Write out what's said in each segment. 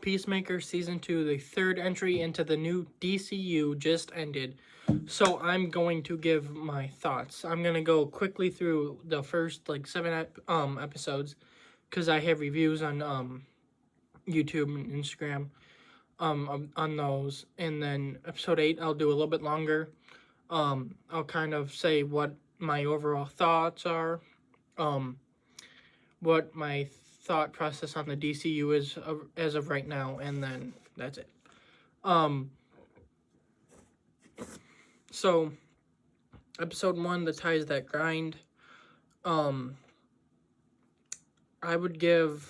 Peacemaker Season 2, the third entry into the new DCU, just ended. So I'm going to give my thoughts. I'm going to go quickly through the first, like, 7 episodes, because I have reviews on YouTube and Instagram on those. And then episode 8, I'll do a little bit longer. I'll kind of say what my overall thoughts are, what my thought process on the DCU is as of right now, and then that's it. So episode 1, the ties that grind. I gave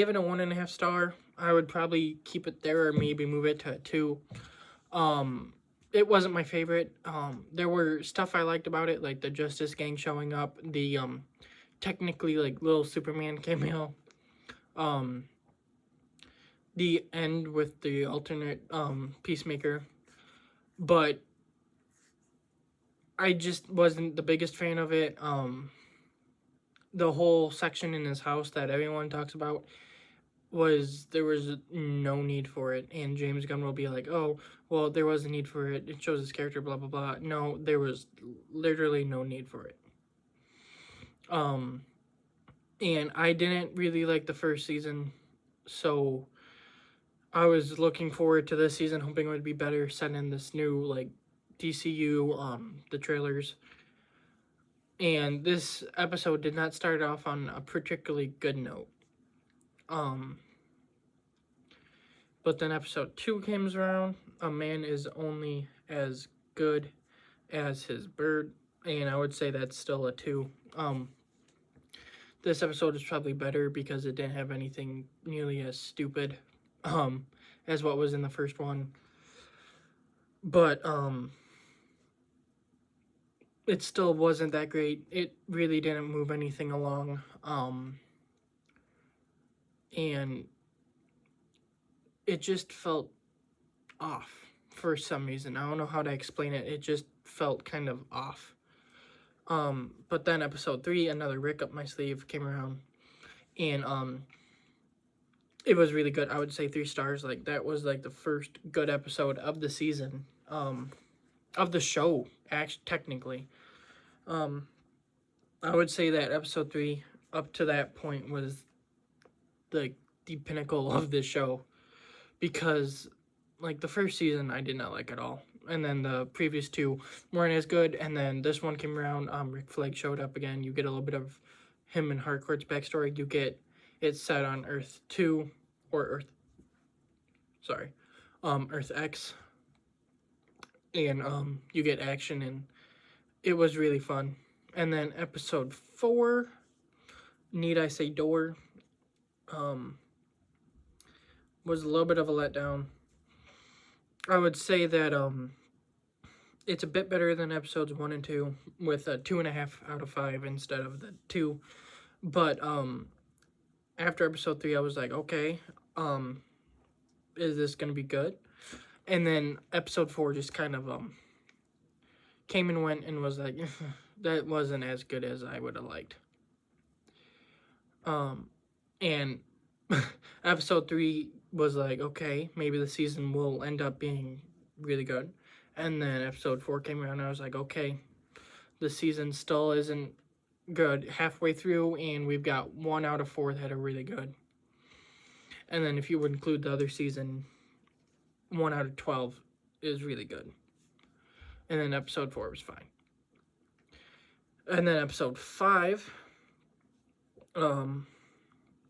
it a 1.5 star. I would probably keep it there or maybe move it to a 2. It wasn't my favorite. There were stuff I liked about it, like the Justice Gang showing up, the technically like little Superman cameo, the end with the alternate Peacemaker, but I just wasn't the biggest fan of it. The whole section in his house that everyone talks about there was no need for it, and James Gunn will be like, oh, well, there was a need for it, it shows his character, blah blah blah. No, there was literally no need for it. And I didn't really like the first season, so I was looking forward to this season, hoping it would be better, set in this new, like, DCU, the trailers. And this episode did not start off on a particularly good note. But then episode 2 came around. A man is only as good as his bird, and I would say that's still a 2. This episode is probably better because it didn't have anything nearly as stupid as what was in the first one. But it still wasn't that great. It really didn't move anything along. And it just felt off for some reason. I don't know how to explain it. It just felt kind of off. But then episode 3, another Rick up my sleeve, came around, and it was really good. I would say 3 stars. Like, that was like the first good episode of the season, of the show, technically. I would say that episode 3 up to that point was the pinnacle of this show, because like the first season I did not like at all, and then the previous 2 weren't as good, and then this one came around. Rick Flag showed up again. You get a little bit of him and Harcourt's backstory. You get it set on Earth 2 or Earth X, and you get action, and it was really fun. And then episode 4, need I say door, was a little bit of a letdown. I would say that it's a bit better than episodes 1 and 2, with a 2.5 out of 5 instead of the 2. But after episode 3, I was like, okay, is this gonna be good? And then episode 4 just kind of came and went, and was like, that wasn't as good as I would have liked. And episode 3 was like, okay, maybe the season will end up being really good. And then episode 4 came around, and I was like, okay, the season still isn't good halfway through, and we've got 1 out of 4 that are really good. And then if you would include the other season, 1 out of 12 is really good. And then episode 4 was fine. And then episode 5,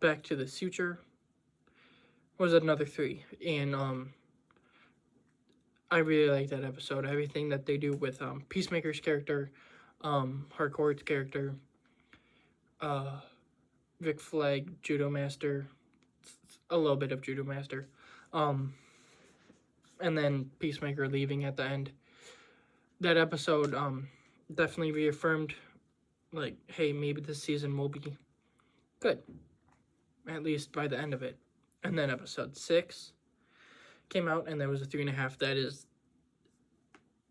Back to the Future, was another 3. And I really like that episode. Everything that they do with Peacemaker's character, Harcourt's character, Rick Flag, Judo Master, a little bit of Judo Master, and then Peacemaker leaving at the end. That episode definitely reaffirmed, like, hey, maybe this season will be good, at least by the end of it. And then episode 6 came out, and there was a 3.5.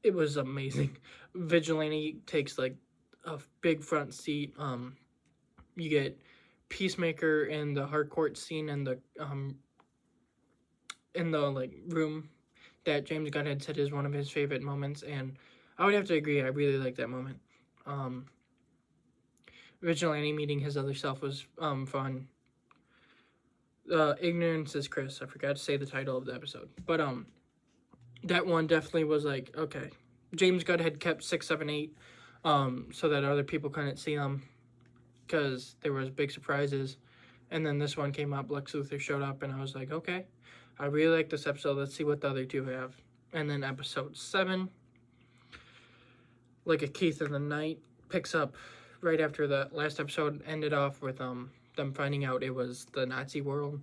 It was amazing. Vigilante takes like a big front seat. You get Peacemaker in the Harcourt scene, and the in the like room that James Gunn had said is one of his favorite moments, and I would have to agree. I really like that moment. Um, Vigilante meeting his other self was fun. Ignorance is Chris. I forgot to say the title of the episode, but that one definitely was like, okay. James Gunn had kept 6, 7, 8, so that other people couldn't see them because there was big surprises, and then this one came up. Lex Luthor showed up, and I was like, okay, I really like this episode. Let's see what the other two have. And then episode 7, like a Keith in the Night, picks up right after the last episode ended off with them finding out it was the Nazi world.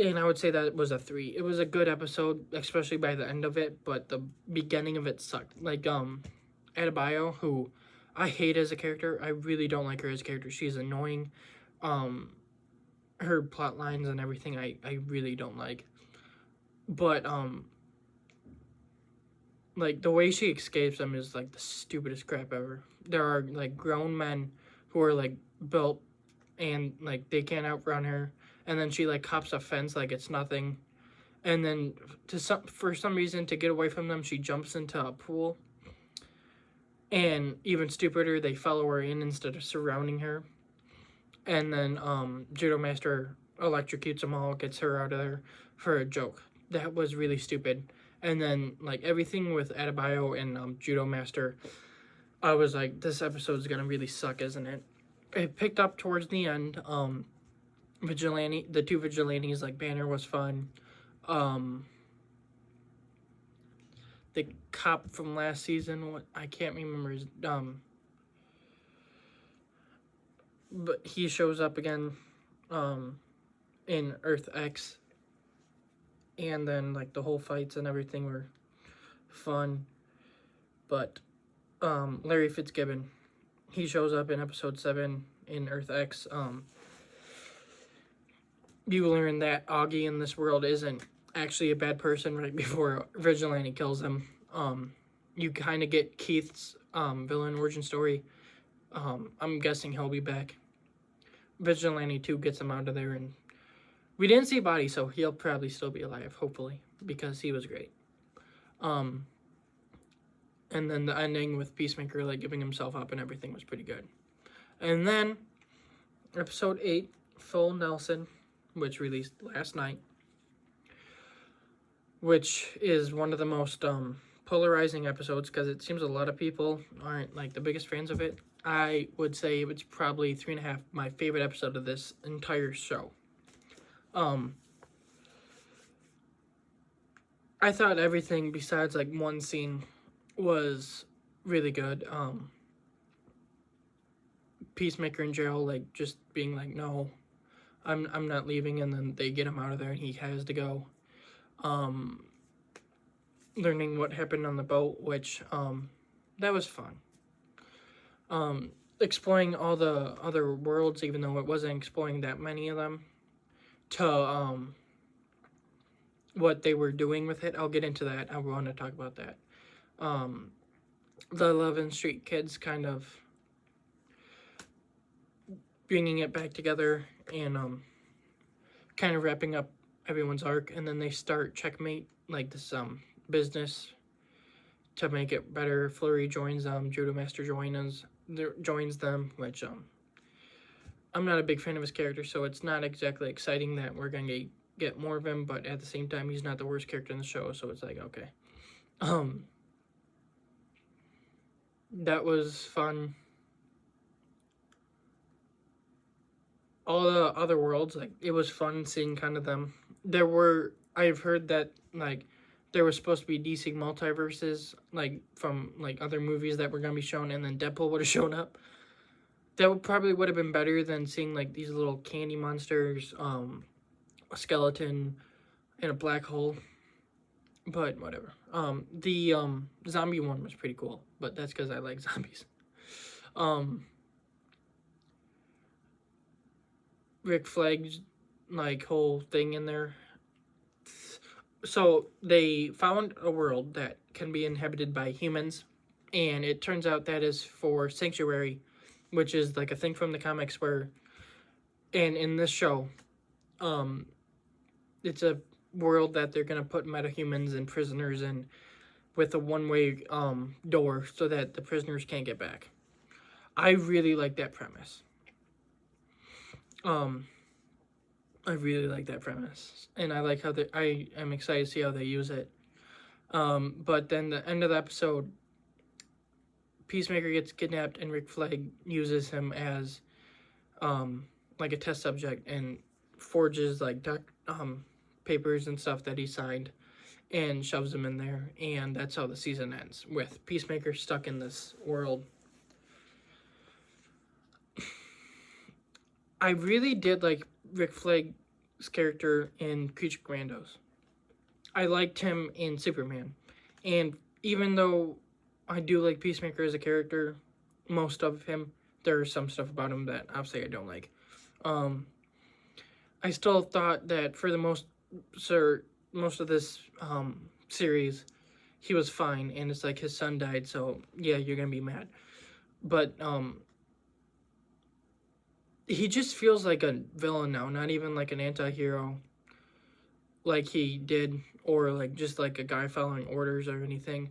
And I would say that was a 3. It was a good episode, especially by the end of it, but the beginning of it sucked. Like Adebayo, who I hate as a character. I really don't like her as a character. She's annoying. Her plot lines and everything I really don't like. But like the way she escapes them is like the stupidest crap ever. There are like grown men who are like built and like they can't outrun her, and then she like hops a fence like it's nothing, and then for some reason to get away from them she jumps into a pool, and even stupider they follow her in instead of surrounding her, and then Judo Master electrocutes them all, gets her out of there for a joke. That was really stupid. And then like everything with Adebayo and Judo Master, I was like, this episode's gonna really suck, isn't it? It picked up towards the end. Vigilante, the two vigilantes, like Banner was fun. The cop from last season, what I can't remember his but he shows up again in Earth X, and then like the whole fights and everything were fun. But Larry Fitzgibbon, he shows up in episode 7 in Earth X. You learn that Augie in this world isn't actually a bad person right before Vigilante kills him. You kind of get Keith's villain origin story. I'm guessing he'll be back. Vigilante 2 gets him out of there, and we didn't see Body, so he'll probably still be alive, hopefully, because he was great. And then the ending with Peacemaker like giving himself up and everything was pretty good. And then episode 8, Full Nelson, which released last night, which is one of the most polarizing episodes because it seems a lot of people aren't like the biggest fans of it. I would say it's probably 3.5 my favorite episode of this entire show. I thought everything besides like one scene was really good. Peacemaker in jail, like just being like, no, I'm not leaving, and then they get him out of there and he has to go. Learning what happened on the boat, which that was fun. Exploring all the other worlds, even though it wasn't exploring that many of them, to what they were doing with it. I'll get into that. I want to talk about that. The 11th Street kids kind of bringing it back together and kind of wrapping up everyone's arc, and then they start Checkmate, like this business to make it better. Flurry joins them, Judo Master joins them, which I'm not a big fan of his character, so it's not exactly exciting that we're gonna get more of him, but at the same time he's not the worst character in the show, so it's like, okay. That was fun. All the other worlds, like, it was fun seeing kind of them. I've heard that, like, there was supposed to be DC multiverses, like, from, like, other movies that were going to be shown, and then Deadpool would have shown up. That probably would have been better than seeing, like, these little candy monsters, a skeleton, and a black hole. But, whatever. The zombie one was pretty cool, but that's because I like zombies. Rick Flag's, like, whole thing in there. So they found a world that can be inhabited by humans, and it turns out that is for Sanctuary, which is like a thing from the comics where, and in this show, it's a world that they're gonna put metahumans and prisoners in with a one-way door so that the prisoners can't get back. I really like that premise. I really like that premise, and I like how I am excited to see how they use it. But then the end of the episode, Peacemaker gets kidnapped, and Rick Flag uses him as like a test subject and forges like papers and stuff that he signed and shoves them in there, and that's how the season ends, with Peacemaker stuck in this world. I really did like Rick Flag's character in Creature Commandos. I liked him in Superman, and even though I do like Peacemaker as a character, most of him, there's some stuff about him that obviously I don't like. I still thought that for the most of this series, he was fine, and it's like his son died, so yeah, you're gonna be mad. But he just feels like a villain now, not even like an anti-hero like he did, or like just like a guy following orders or anything.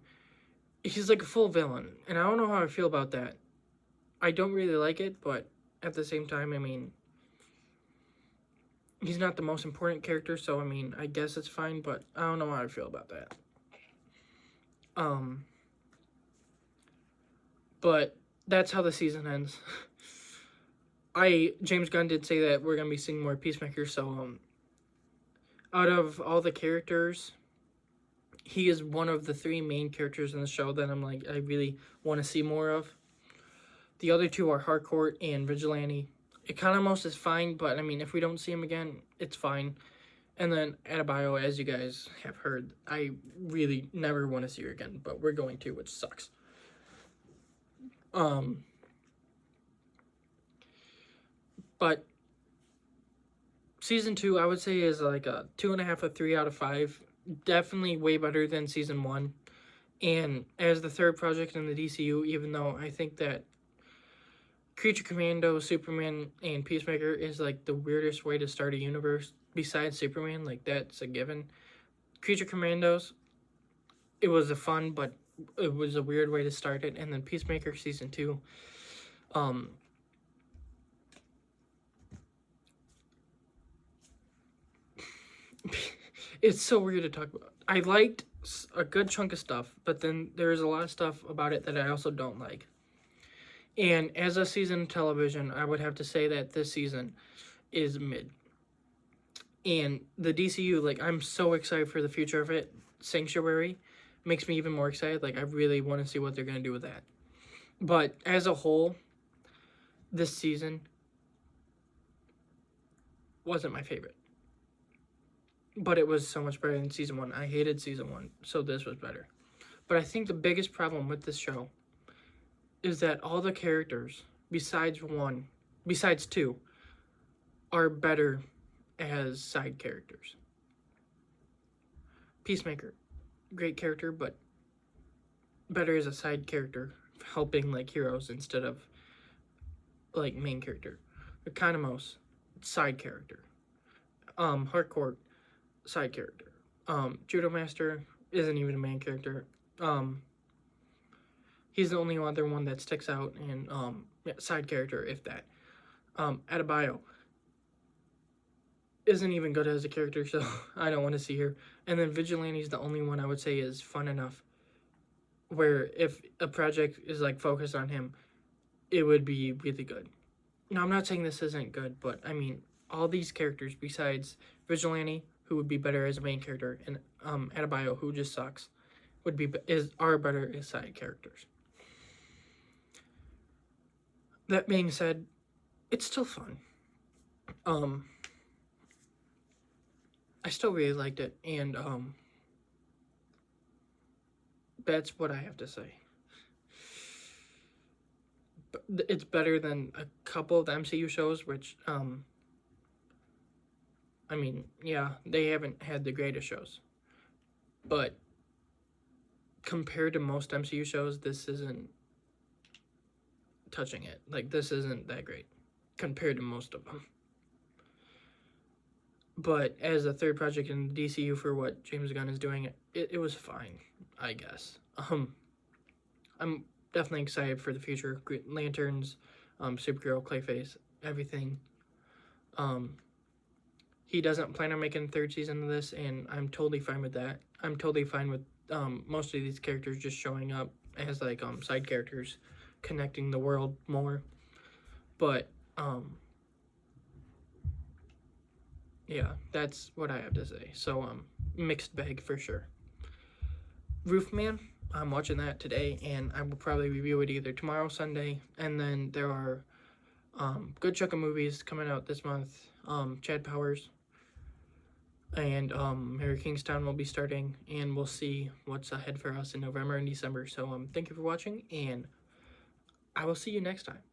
He's like a full villain, and I don't know how I feel about that. I don't really like it, but at the same time, I mean, he's not the most important character, so I mean, I guess it's fine, but I don't know how I feel about that. But that's how the season ends. James Gunn did say that we're gonna be seeing more Peacemaker, so out of all the characters, he is one of the 3 main characters in the show that I'm like, I really want to see more of. The other 2 are Harcourt and Vigilante. Economos is fine, but I mean, if we don't see him again, it's fine. And then Adebayo, as you guys have heard, I really never want to see her again, but we're going to, which sucks. But season 2, I would say, is like a 2.5 or 3 out of 5. Definitely way better than season 1. And as the 3rd project in the DCU, even though I think that Creature Commando, Superman, and Peacemaker is like the weirdest way to start a universe besides Superman, like that's a given. Creature Commandos, it was a fun, but it was a weird way to start it. And then Peacemaker season 2, it's so weird to talk about. I liked a good chunk of stuff, but then there's a lot of stuff about it that I also don't like. And as a season of television, I would have to say that this season is mid. And the DCU, like, I'm so excited for the future of it. Sanctuary makes me even more excited. Like, I really want to see what they're going to do with that. But as a whole, this season wasn't my favorite. But it was so much better than season 1. I hated season 1, so this was better. But I think the biggest problem with this show is that all the characters, besides 2, are better as side characters. Peacemaker, great character, but better as a side character, helping like heroes instead of like main character. Economos, side character. Harcourt, side character. Judo Master isn't even a main character. He's the only other one that sticks out, and side character, if that. Adebayo isn't even good as a character, so I don't want to see her. And then Vigilante's the only one I would say is fun enough, where if a project is like focused on him, it would be really good. Now, I'm not saying this isn't good, but I mean, all these characters besides Vigilante, who would be better as a main character, and Adebayo, who just sucks, are better as side characters. That being said, it's still fun. I still really liked it, and that's what I have to say. It's better than a couple of the MCU shows, which I mean, yeah, they haven't had the greatest shows, but compared to most MCU shows, this isn't touching it. Like, this isn't that great compared to most of them. But as a third project in the DCU for what James Gunn is doing, it was fine, I guess. I'm definitely excited for the future. Green Lanterns, Supergirl, Clayface, everything. He doesn't plan on making a third season of this, and I'm totally fine with that. I'm totally fine with most of these characters just showing up as like side characters, connecting the world more. But yeah, that's what I have to say. So mixed bag for sure. Roofman, I'm watching that today, and I will probably review it either tomorrow, Sunday, and then there are good chunk of movies coming out this month. Chad Powers and Mary Kingstown will be starting, and we'll see what's ahead for us in November and December. So thank you for watching, and I will see you next time.